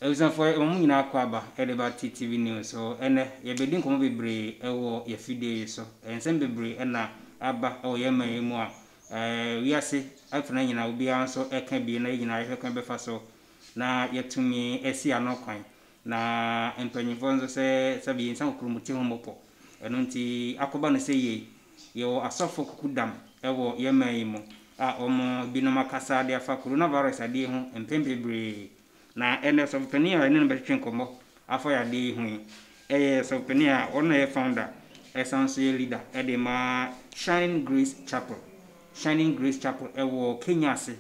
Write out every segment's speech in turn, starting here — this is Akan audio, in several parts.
Ebusan for omo nyina akwaba edeba TV news so ene ye bedin komo bebre ewo ye fide so ensem bebre na aba o ye man mu a wiase afuna nyina obi anso eka bi na nyina ye kan befa so na yetumi esi anokwan na empanyifo nso se bi nsan okrumuti ho mopo eno nti akoba no se ye asofo kukudam ewo ye man mu a omo binom akasa de afa coronavirus ade ho empembebre na ene sofpeni a ene betwen komo afọ ya de hu sofpeni a ono ye founder essence leader de ma Shining Grace Chapel ewo Kenya ase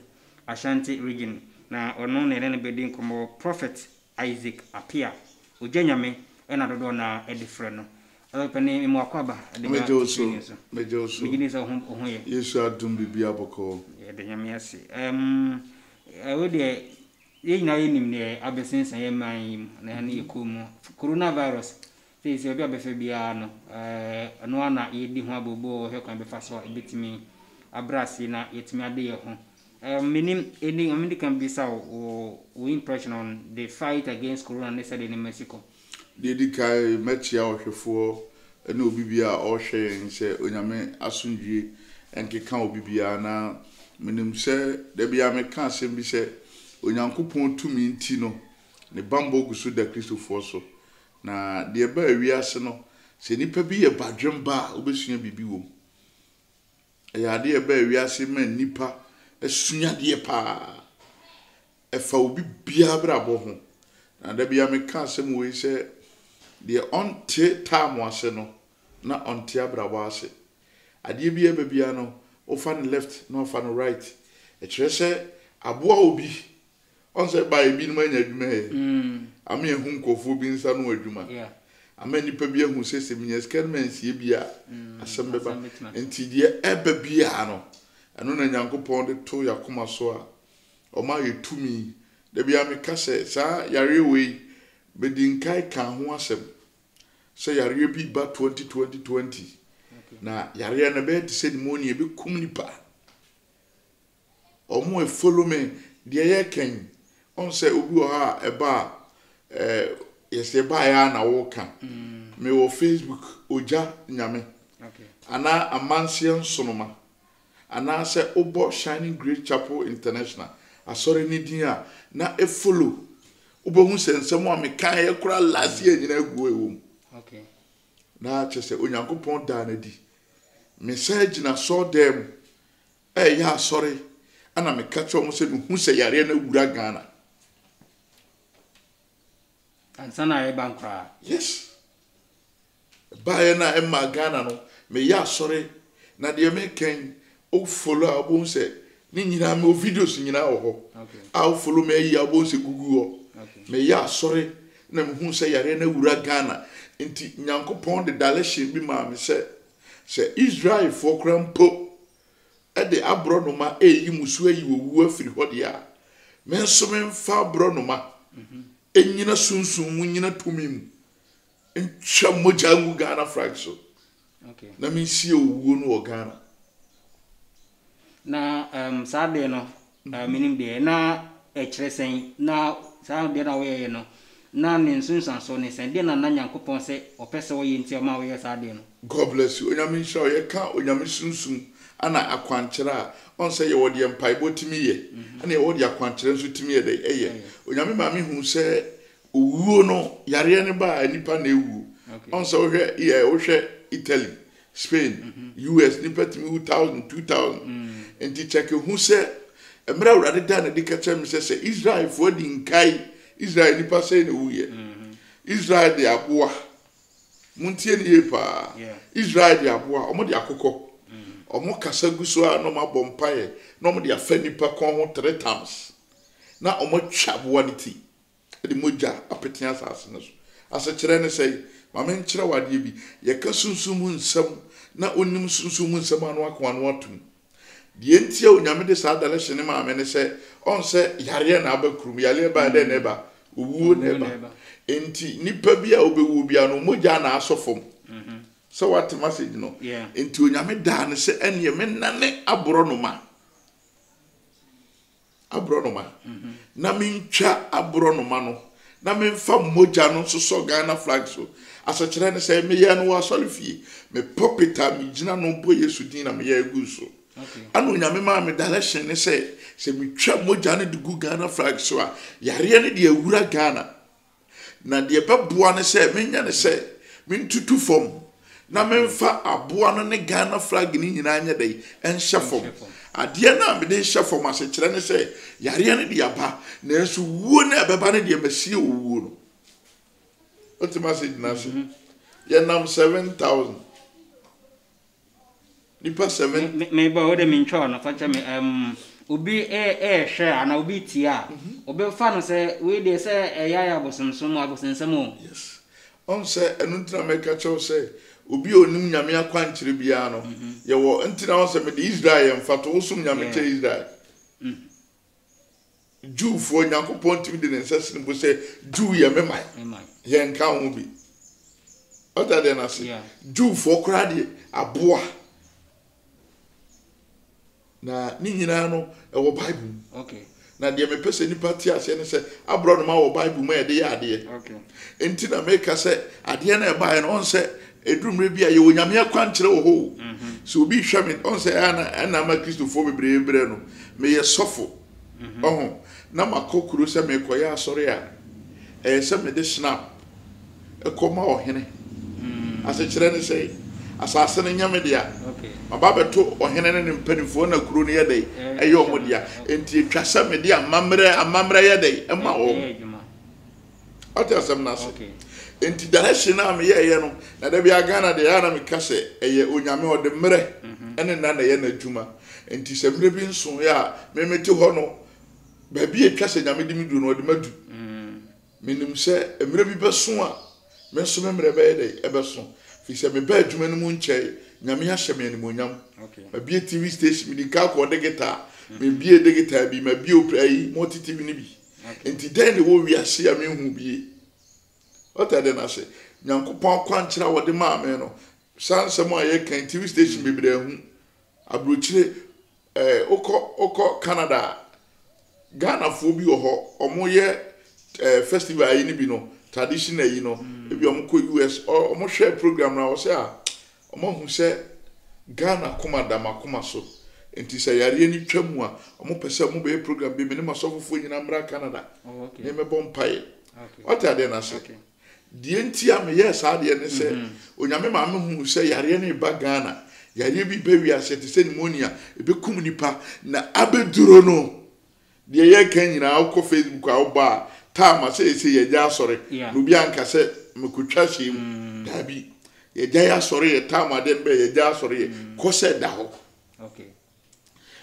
Ashanti region na ono na ene bedin komo Prophet Isaac Apia ojanyame ena dodo na edifre no sofpeni mu akwaba de mejoso bigini so ho ye yesu adum bibia boko de nyame ase we de yina yenim ne abesensan ye man na ne ekomu coronavirus se obi abefa bia no no na yedi ho abobo he kan befa so ebetimi abrasi na yetimi ade ye ho minim any American bisa o impression on the fight against corona ne said in Mexico dedi kai mechia ohwefo na obi bia ohwe nse onyame asundwie enkeka obi bia na minim se de bia me ka asem bi se onyankopon tumi nti no ne bambo gusu da Kristofo so na de ba awiase no se nipa bi ye badwemba obesua bibi wom ya de ba awiase man nipa esunya de pa efa obi bia brabo ho na da bia me ka asem we se de onte time ase no na onte abrabo ase ade bia ba bia no ofa no left no ofa no right e kire se aboa obi onse ba ebi no anya adwuma he ame ehu nkofo bi nsa no adwuma ame nipa bi ehu sese minya skermensie bia asem beba enti de eba bia no eno na nyankopon de to yakoma so a o ma yetumi de bia me kase sa yare we bedinkai kan ho asem so yare bi ba 2020 na yare na be testimony e be kum nipa o mo e follow me de ye ken on say obi o ha eba yese ba ya na wo kan me wo Facebook oja nyame ana amansian sonoma ana say obo Shining Grace Chapel International asore ni din a na e follow obo hu sensem a me kan ye kura last year nyina guo ewom na chese onyankopon da na di message na so dem ya sorry ana me catch o mo se hu se yare na wura Ghana ansana e bankra yes bae na e ma Ghana no me ya sorry na de me ken o follow abon se ni nyina me o videos nyina wo ho a o follow me yi abon se gugu ho me ya sorry na me hu se yare na wura Ghana enti nyankopon de daleshin bi ma me se Israel for krampo ede abronoma eyi musu ayi wowu afiri hode a menso memfa abronoma enyina sunsun mu nyina tumim entwa moja ngu Ghana flag so na mensi owu no o Ghana na sade no minim de na ekresen na sade na we no na ne sunsun so ne sende na nyankopon se opese wo ye ntia ma we sade no God bless you onyame sha ye ka onyame sunsun ana akwankyera on say ye wode empaibo timi ye ana ye wode akwankyera nso timi ye de eye onyame ma me hu se owuo no yare ne ba nipa na ewu on say wo hwe Italy Spain US nipa timi 2000 enti check hu se emra urade da na dikacha me se Israel for di nkai Israel nipa say na wu ye Israel de aboa muntie ne ye pa Israel de aboa omo de akokọ omo kasa guso a no mabompaye no mo de afa nipa kon ho 3 times na omo twaboa ne ti de moja apetia asase no so asa kire ne sei ma men kire wade bi ye ka sunsumu nsam na onim sunsumu nsam anu akwa no atum de entia onyame de sa dale hye ne ma me ne se on se yare na abakurum yale ba de ne ba owu ne ba enti nipa bi a obewu bia no moja na asofom so what message no enti onyame da ne se ene me nane abronoma na mentwa abronoma no na memfa moja no so so Ghana flag so asakire ne say me ye no wa sori fie me popita me gina no bo Yesu din na me ye gu so anu nyame ma me direction ne say se me twa moja ne de gu Ghana flag so a yare ne de awura Ghana na de beboa ne say me nya ne say me ntutu fom na memfa aboa no ne Ghana flag ni nyina nya dai enhye fom ade na me de hye fom asakire ne say yare ne de aba na enso wuo na beba ne de masie wuo no what the message na so ye nam 7,000 nipa 7 me ba ode me ntwa no facha me obi share ana obi tia obi fa no say we dey say yaya abosensem o yes on say enu ntina me ka cho say obi onim nyame akwankyere bia no ye wo ntina on say me de Israel yem fato usum nyame che Israel Jew for Yankopon TV de nsasin bo say Jew ye me mai ye nka ho bi other than us Jew for kra de aboa na ni nyina no e wo Bible okay na de me pese ni party ase ne say abro no ma wo Bible ma e de ya de okay enti na make say ade na e ba no on say edumre bia ye onyame akwankyere wo ho so obi hwa me on say ana ma Christopher bebre no me ye sofo na makokuru se me koya asore a se me de snap e koma ohene ase kire ne sei asase ne nyame dia okay mababeto ohene ne mpanifo na kuro ne yedai eye omodia enti etwa se me dia amamre yedai e ma o atasam na se enti direction na me ye no na da bia Ghana de ya na me kase eye onyame ode mre ene na na ye na djuma enti se mre bi nso ya me meti ho no baby etwa se nyame dimi du no de madu minim se emre bi beso a me so memre be dey e beso fi se me ba adwuma no mu nche nyame ahye me ni monyam baby TV station mi ka ko de guitar me bie de guitar bi ma bie oprai multi TV ni bi enti den ne wo wiase a me hu bie otade na se nyankopon kwankyera wo de ma me no sansem a ye kan TV station bebre hu abrochire oko Canada Ghana fo bi ho omo ye festival yi ni bi no tradition yi no e bi omo ko US omo share program na o se a omo hu se Ghana komanda makoma so enti se yare ni twamu a omo pese omo be program bi me ne masofofo nyina mra Canada ne me bompae what are they na se die enti am yes ade ne se onyame ma me hu se yare ni ba Ghana yare bi be wi ase te se pneumonia e be kum nipa na abeduro no de ye kan nyina akọ Facebook a oba time say ye ja sori no bi anka se mekutwa him dabi ye ja sori ye time ade be ye ja sori ko se da ho okay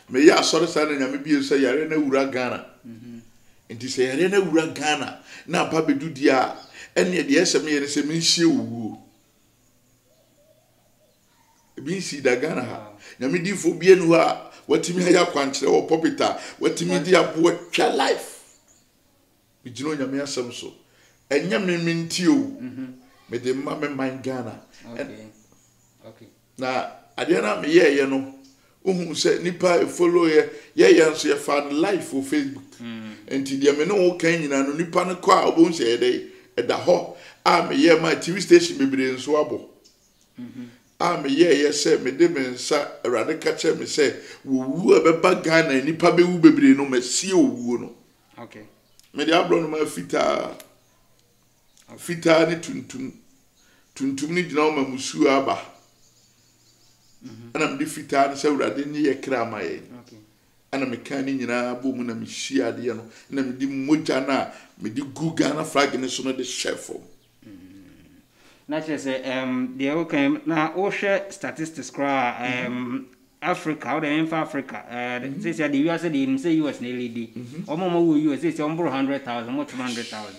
me ya sori sa na nyame bi se yare na wura Ghana enti se yare na wura Ghana na ba bedu dia ene de esem ye se me hie owu bi si da Ghana ha nyame di fo bi enu ha watimi haya kwankyere wo popita watimi di abo twa life bijino nyame asem so enya me ntio me de ma me man Ghana okay na ade na me ye no ohun se nipa follow ye nso ye fan life for Facebook enti de me no wo kan nyina no nipa no kwa obo nse ye dey e da ho a me ye ma TV station bebre nso abo am ye say me de mensa erade ka che me say wo abeba Ghana nipa be wu bebre no masie owu no okay me de abro no ma fita ni tuntum ni gina ma musu aba ana me de fita ni say urade ni ye kra ma ye okay ana me kan ni nyina bo mu na me hia de no na me di moja na me di gu Ghana flag ni so no de chef na say the okay na o share statistics cra Africa how the Africa say the US say US na lead omo US say ombro 100,000 mo 200,000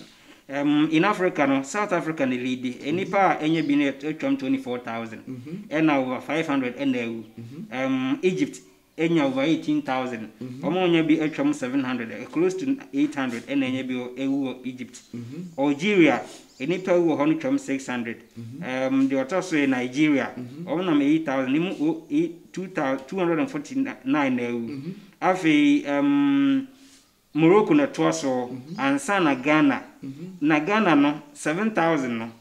in Africa no South Africa na lead enipa enye bi na 24,000 and over 500 and Egypt enye over 18,000 omo onye bi 700 close to 800 and enye bi Egypt Algeria enipa wo hono 600 the other so Nigeria omo 8,000 nimu 249 afi Morocco na toaso ansa na Ghana na Ghana no 7,000 no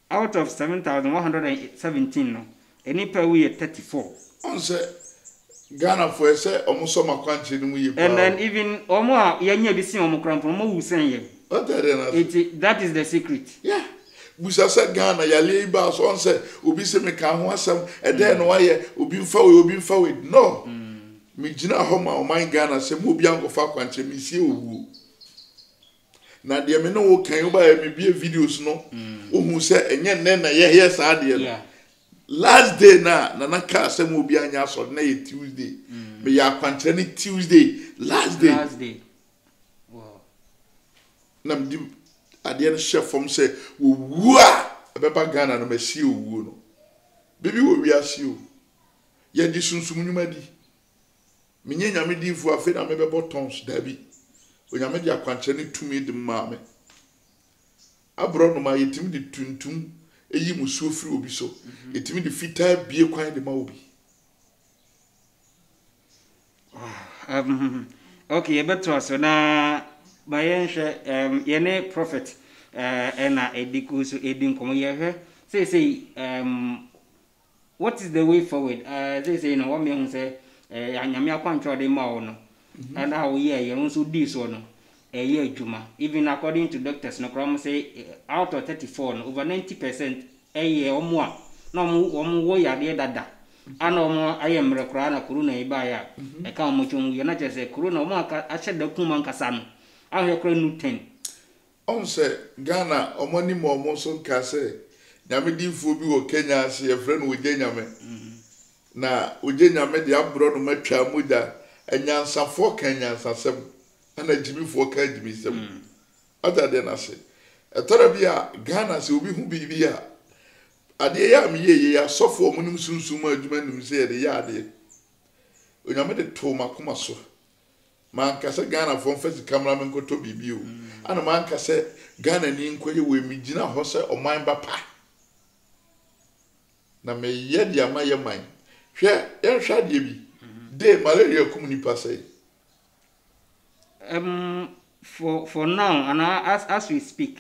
out of 7,117 no enipa we 34 on say Ghana for say almost some country no we and then even omo a yanya bi sin omo krampo mo wu sen ye that is the secret. Yeah. Busa say Ghana ya labor so on say obi say me ka ho asem e dey no waye obi mfa we no me gina ho ma o man Ghana say mo obi ankofa kwanche me sie owu na de me no wo kan ba me bie videos no ohun say enye nne na ye sa de no last day na ka say mo obi anya so na ye Tuesday me ya kwanche ni Tuesday last day wow na me ade no chef from say wo a beba Ghana no masi owu no bibi wo wi ase o ye di sunsum nyuma di menye nyame di fu afi na me bebo tons dabi onyame di akwanche ne tumi di ma me abro no ma yetimi di tuntum eyi musuo firi obi so yetimi di fita bie kwan di ma obi okay beto so na bayen hwe yene prophet ena ediku so edin komo ye hwe say what is the way forward say no what me say anyame akwancho de ma wo no and how ye nso di so no ye adwuma even according to doctors no krom say out of 34 no over 90% ye omo a na omo wo yade dada ana omo ayemre kra na corona iba ya e ka omo chum ye na chese corona omo aka ache da kuma nkasa no ahwe kra nu 10 on say Ghana omo ni mo omo so nka say nyame di fu bi wo Kenya se ye frɛ no oje nyame na oje nyame de abro no matwa moja anyansafo kanyansasem ana jimifo ka jimisem other na say etara bi a Ghana se obi hu bi a ade ya me ye ya sofo omunum sunsum adwuma nim se ye de ya ade onyame de to makoma so man ka se Ghana fo mfasi cameraman ko to bibi o ana man ka se Ghana ni nkoye we mi gina ho se oman ba pa na me ye de amaye man hwe ye hwa de bi de malaria kum ni pasai for now and as we speak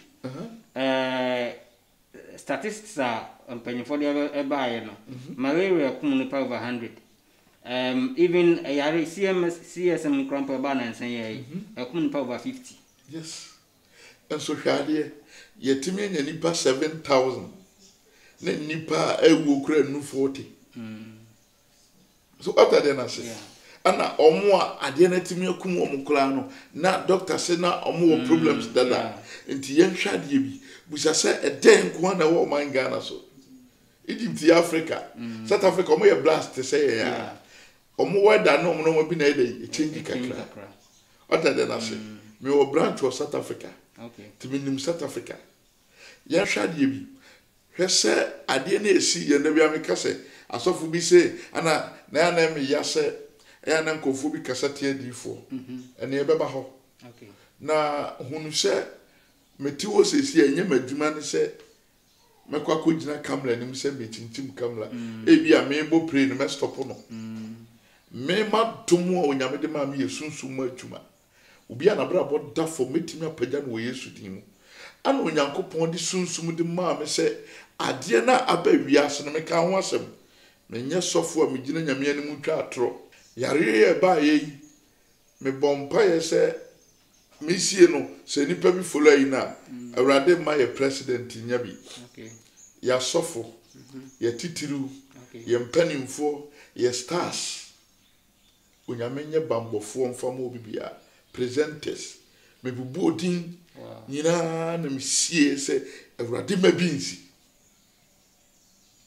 statistics are penny for the buy no malaria kum ni over 100 even CSM cramp ban and say kum ni over 50 yes and so hwade yetimi nya nipa 7,000 na nipa ewu kura nu 40 so after then I say ana omo a ade na timi akum omo kura no na doctor say na omo problems dada nti yen hwade bi busa say eden ko na wo man Ghana so Egypt Africa South Africa omo ye blast say ya omo weather no omo bi na e change kakra after then I say me o branch of South Africa okay timi nim South Africa yen hwade bi hwese ade na esi ye na bi ameka say asofu bi say ana na me ya say ya na nkofu bi kasate adifo ene ebeba ho okay na hunu se meti wo sesi enye madwuma ne se mekwa ko gina kamera nim se metintim kamera ebi a me bo pray no me stop no me ma domo onyame de ma me yesunsum adwuma obi ana bra bo da for metimi apagya no Yesu din mu ana onyankopon de sunsum de ma me se ade na aba wiase no me ka ho asem menye sofo a me gina nyame anim twa atro yare ye ba ye me bompa ye se misie no se nipa bi follow yi na awrade ma ye president nya bi okay ya sofo ya titiru ye mpanimfo ye stars onyame nye bambofo mfamo bibia presenters me bubu odin nyina na misie se awrade ma bi nsi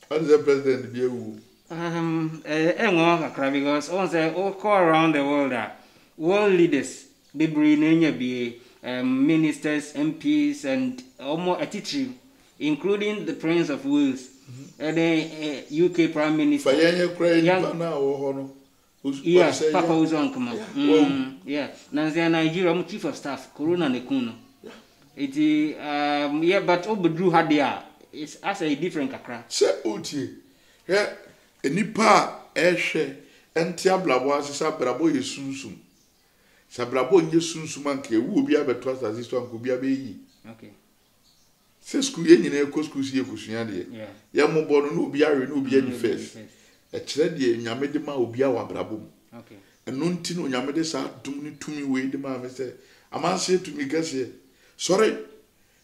what is the president bi ewu because on say all around the world world leaders bibri nenya be ministers, MPs and almost a teacher including the Prince of Wales and the UK Prime Minister Papa Uzonkama yeah Nanzia Nigeria Chief of Staff Corona Nekuno it yeah but Obedru Hadia it's as a different kakra se otie yeah enipa ehwe enti ablabo asesa brabo yesunsum sabrabo nye sunsuma nke wu obi abeto asase so anko obi abeyi okay se school ye nyina ko school si ekusua de ya mo bo no obi awe no obi ani first e kire de nyame de ma obi awa brabo okay eno nti no nyame de sa dum ni tumi we de ma me se amanse tumi gase sorry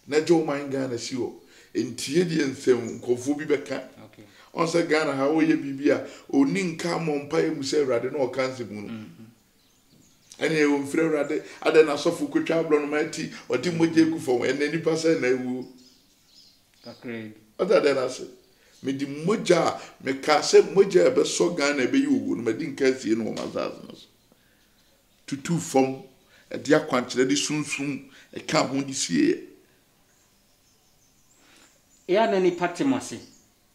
na jo man Ghana si o entie de nsem nkofo bi beka okay on se Ghana ha wo ye bibia oni nka mo mpa e mu se urade no kanse mu no ene e wo mfre urade ade na sofo kwetwa abro no mati odi moje ku fo ene nipa se na ewu kakre oda de na se me di moja me ka se moja be so Ghana be yi owu no me di nka sie no mazaz no tutu fom e dia kwankyere di sunsun e ka ho di sie ya na ni patimasi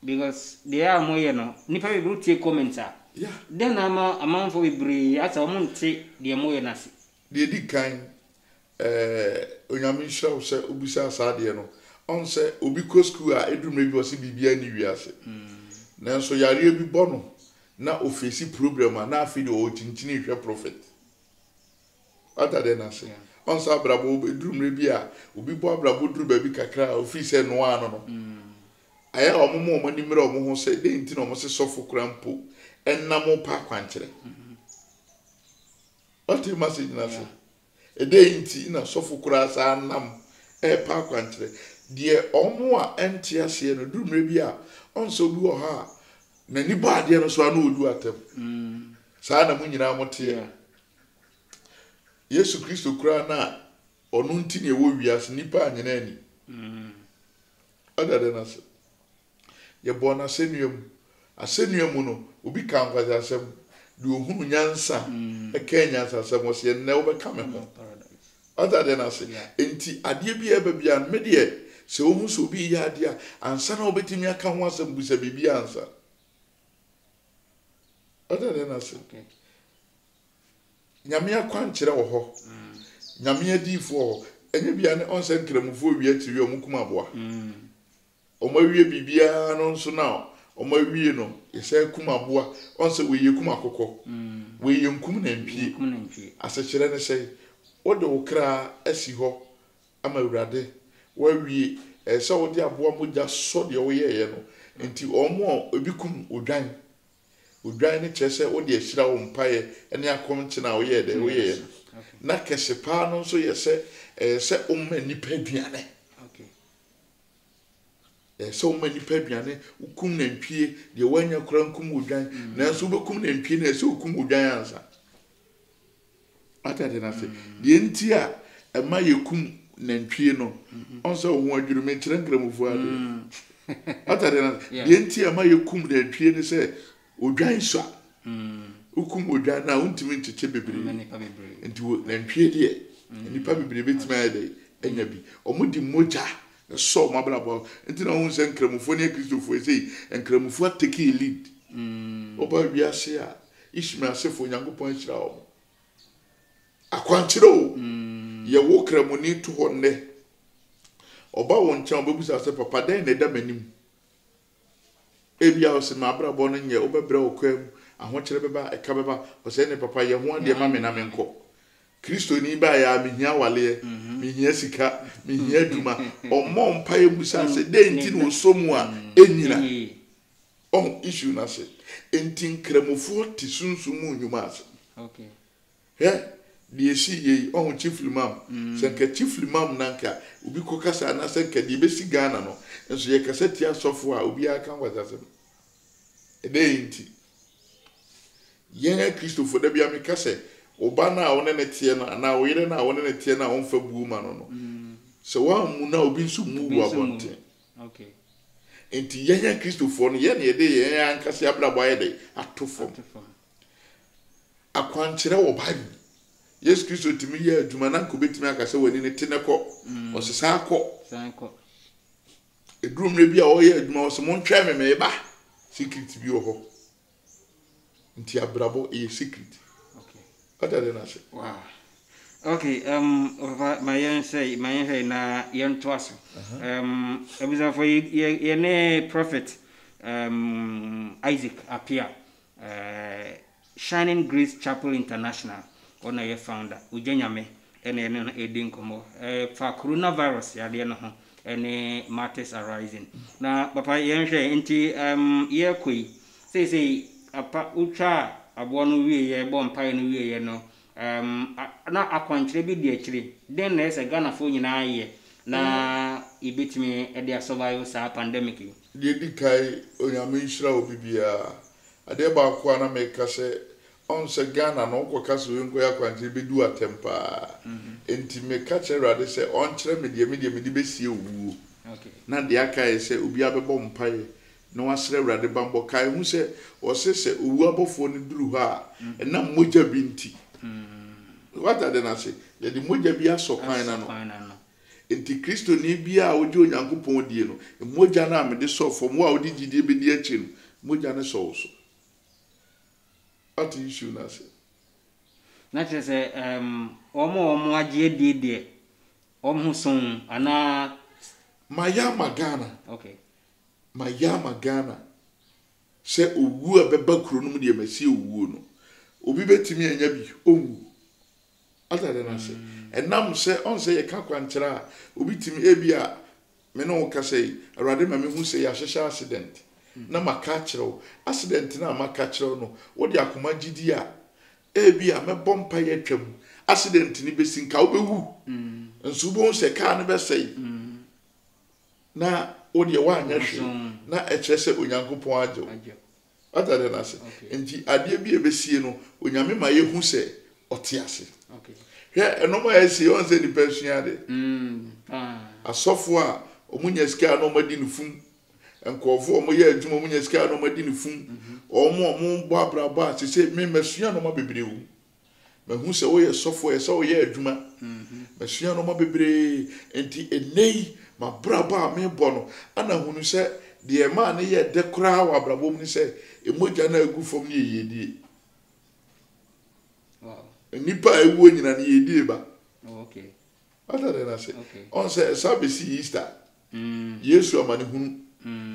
because they are moye no nipa be brutie commenter yeah then amanfo be bre asa omo nte de moye na se de di kan onyame hira wo se obisa asade no on se obi ko school a edumre bi o se bibia ni wiase nanso yare bi bɔ no na ofisi program na afi de o tinchini hwɛ prophet ata de na se on sa brabo edumre bi a obi bɔ brabo duru ba bi kakra ofisi no ano no aya omo ni mmerɛ omo ho se de nti na omo se sɔfo krampo enam pa kwankyere what you message na se ede nti na sɔfo kura sa nam pa kwankyere de omo a enti ase no dumre bi a on so bi wo ha na ni ba de no so ana odu atem sa na munyina mote Yesu Kristo kura na onu nti ne wo wiase nipa anyina ani ada de na se ye bona asenuam no obi kan kwaza asem de ohunu nyansa e ka nyansa asem wo se ne wo be ka me ho ada de na se enti ade bi e ba bia me de se wo hu so bi ya ade a ansa na obetimi aka ho asem busa bibi ansa ada de na se nyame akwankyere wo ho nyame adifo ho enye bia ne onse nkramufo wi atiwi omukuma boa omawie bibia no nso na omawie no yesa kuma boa onse we yekuma kokko we yenkum na mpie asechere ne sei wode okra asi ho ama urade wawie ese wode aboa moja so de wo yeye no enti omo ebikum odwan ne chese wode ahira wo mpaye ene akomche na wo ye de wo ye na kesepa no nso yese se umma nipa aduane so many pebiane ukum na mpie de wanya kura nkum odwan na so bekum na mpie na so ukum odwan ansa atade na se de nti a ema yekum na mpie no onso ho adwuru me kire nkramufu ade atade na de nti ema yekum na mpie ne se odwan so ukum odwan na untimi ntete bebre nti na mpie de nipa bebre betima ade enya bi omudi moja so mabrabo nti na hun se nkramufo ne kristofo sei nkramufo atake lead oba wiase a ishmael sefo nyankopon hira o akwankyere o ye wo kramuni to ho ne oba won chan obebusa se papa den na da manim ebia o se mabrabo no nye obebre okwam ahokyere beba eka beba o se ne papa ye ho ade ma me na menko Kristo ni ba ya mihia wale mihia sika mihia duma omo mpaye musa se de nti no somu a enyina on issue na se enti nkramofo ti sunsumu nyuma ase okay de esi ye on chief limam se nka chief limam nanka obi kokasa na se nka de besi Ghana no enso ye kasa ti asofo a obi aka wazasem de nti ye Kristofo da bia me kase oba na wona ne tie na wo yire na wona ne tie na won fa buuma no so wa mu na obi nso mu bu abonte okay enti yenya Kristofo no ye na ye de ye ankase ablabo aye de atofo akwankyere wo babi Yesu Kristo timi ye aduma na ko betimi akase wani ne teneko osesa akọ edrum ne bi a o ye aduma o se mo ntwa me ba secret bi o ho nti abrabo e secret wow. Okay, my young say na young twaso. Ebuza for ye ne prophet Isaac appear. Shining Grace Chapel International. ona ye founder ujanyame ene ne edin komo fa coronavirus ya de no ho ene matters arising na papa yenhwe nti ye koi say apa ucha abo no wie ye bo mpa no wie ye no na akwankyere bi de akire den na ese Ghana fo nyina ye na ibetimi e de survive sa pandemic de di kai onyame nhira obibia ade ba kwa na meka se on se Ghana no ko kaso wenko ya kwankyere bi du atempa enti meka kyere ade se on kyere me de besie owu okay na de aka ye se obi abebo mpaye no wasre awrade bambo kai hu se o se owu abofo ni duru ha na moja binti what are na say ye di moja bi aso kwan na no enti Kristo ni bia oje onyankopon die no moja na amede so fo mo a odi gidi be di achi no moja ne so what issue na say na chese omo agye die omo son ana mayama Ghana okay mayama Ghana se owu abeba kuro no mu de masi owu no obi betimi anya bi owu atade na se enam se on se ye ka kwankyera obi timi ebia me no ka sei awrade ma me hu se ya hyehya accident na maka kyerɛw accident na maka kyerɛw no wo de akoma gidi a ebia me bompa ye twam accident ni besinka wo bewu nso bo se ka ne besei na wo de wa anya hwe na ekyerɛ se onyankopɔn agye atade na se enti ade bi ebesie no onyame ma ye hu se ɔte ase okay hwe enoma esi on se ni pesua de asofo a omunya sika na omadi ne fum enkofo omoye adwuma omunya sika na omadi ne fum omo bo abraba se me mesua no ma bebrewu mahu se wo ye sofo ye se wo ye adwuma mesua no ma bebre enti enei ma braba me bo no ana hunu se de ma ne ye de kra wa brabo mu ni se emoja na agu fom ne yedie nipa ewu nyina ne yedie ba okay atade na se okay on se sabesi Easter Yesu amane hunu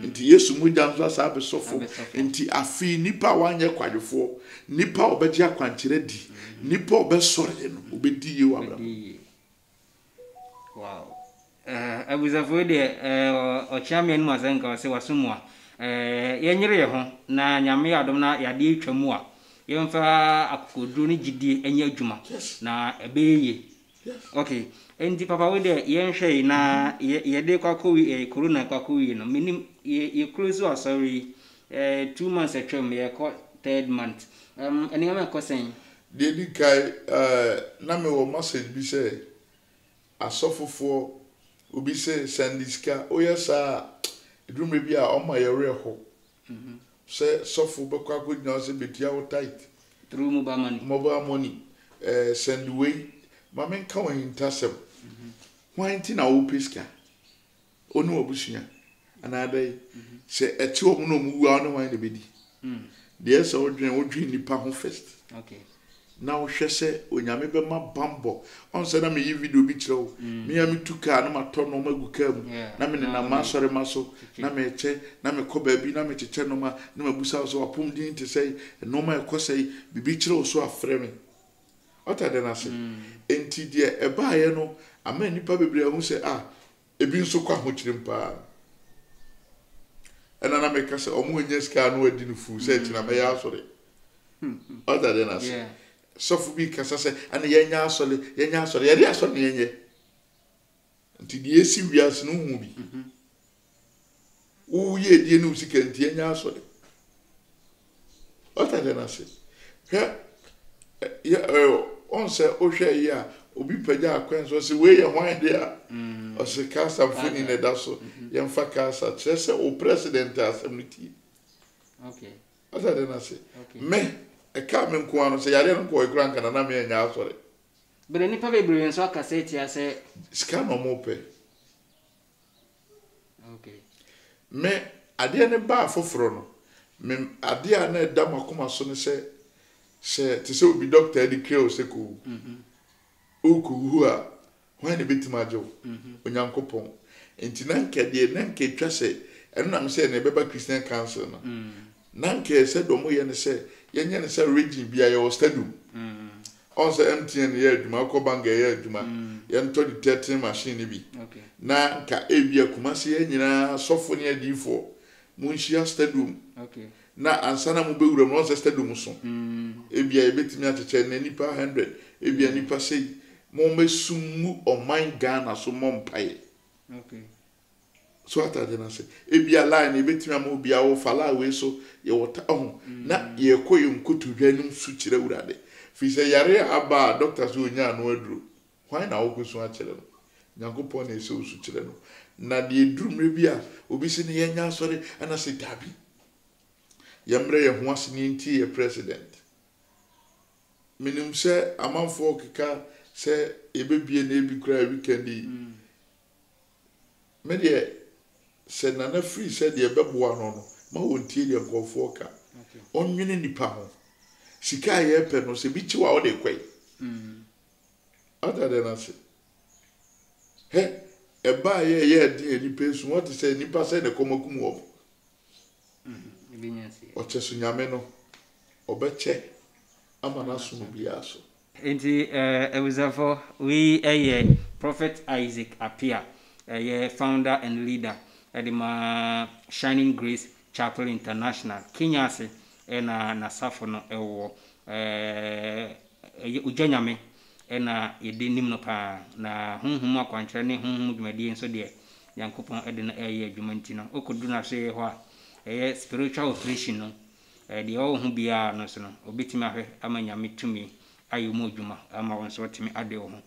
nti Yesu moja nso asabe sofo nti afi nipa wanye kwadwefo nipa obeje akwankyere di nipa obesore no obedi ye wabra wow abuzafo de ochiame no mazenka se wasumwa yenyere ye ho na nyame adom na yade atwamu a yemfa akokodro ni gidi enya adwuma na ebeye okay endi papa we de yenhwe na yede kwakowi corona kwakowi no minim ye close or sorry 2 months atwam ye ko 3rd month eni am kosen de di kai na me wo message bi se asofofo obi se sandiska oyesa edumre bi a o ma ye reho se sofo be kwa ko nyina se betia wo tight through mobile money send way mamen ka wan intasem wan ti na wo peska onu obusua anadai se eti omu no mu wa no wan de bedi de se odwen nipa ho first okay na wo hwese onyame be ma bambo on se na me yi video bi kirewo me ya mituka na mato no magu kam na me na masore maso na me eche na me ko ba bi na me cheche no ma na mabusa so apom din te sei no ma ekosei bibi kirewo so afre me otade na se enti de e ba ye no ama nipa bebre hu se ebi nso kwa ho kirempa ena na me ka se omo enyeska no adi no fu se tina me ya asore otade na se sofu bi kasa se ana yenya asole yedi asole yenye nti die esi wiase no hu bi wo ye die no sika nti yenya asole otade na se on se o hwe ya obi pagya akwan so se we ye hwan de a o se kasa funi ne daso yemfa kasa chese o president assemblity okay otade na se me e ka me nko ano se yare no ko ekura nka na me nya asore bere nipa bebre nso aka se tia se ska no mo pe okay me ade ne ba foforo no me ade a na da makoma so ne se te se obi doctor di kre o se ko oku a hwan ne betima jo onyankopon enti na nke de na nke twa se eno na me se ne beba Christian Council no na nke se do mo ye ne se yenye ne se region bia ye o stadium on say MTN ye adwuma ko bank ye adwuma ye nto detecting machine bi na ka ebia Kumasi ye nyina sofo ne adifo munhia stadium na ansana mu bewura mu on say stadium so ebia ebetimi acheche na nipa 100 ebia nipa sei mo mesumu oman Ghana so mo mpae so atade na say ebia line ebetimi am obia wo fala we so ye wota na ye koye nkotodwanum su kire urade fi say yare aba doctor so nya no aduru why na wo kusu a kire no nyankopon na ese usu kire no na de durumre bia obi se ne yenya sori ana se dabi yamre ye ho asini nti ye president minim se amanfo keka se ebebie na ebi kura weekend me de se nana free se de beboa no ma wontie de nkofo ka onwene nipa ho sika ye pe no se bi chiwa o de kwai other than us he eba ye de nipa su what say nipa say de komakum wo o chesu nyame no obeche amana sunu bia so enti ewuzafo we eye Prophet Isaac Appiah founder and leader at the Shining Grace Chapel International Kenya se na safo no ewo ujanyame na yedi nim no pa na honhom akwankyere ne honhom dwumadi enso de yankopon ede na adwuma nti no okodu na hwe ho a spiritual operation no de wo ho bia no so no obetimi ahwe ama nyame tumi ayo mu adwuma ama won so timi ade wo ho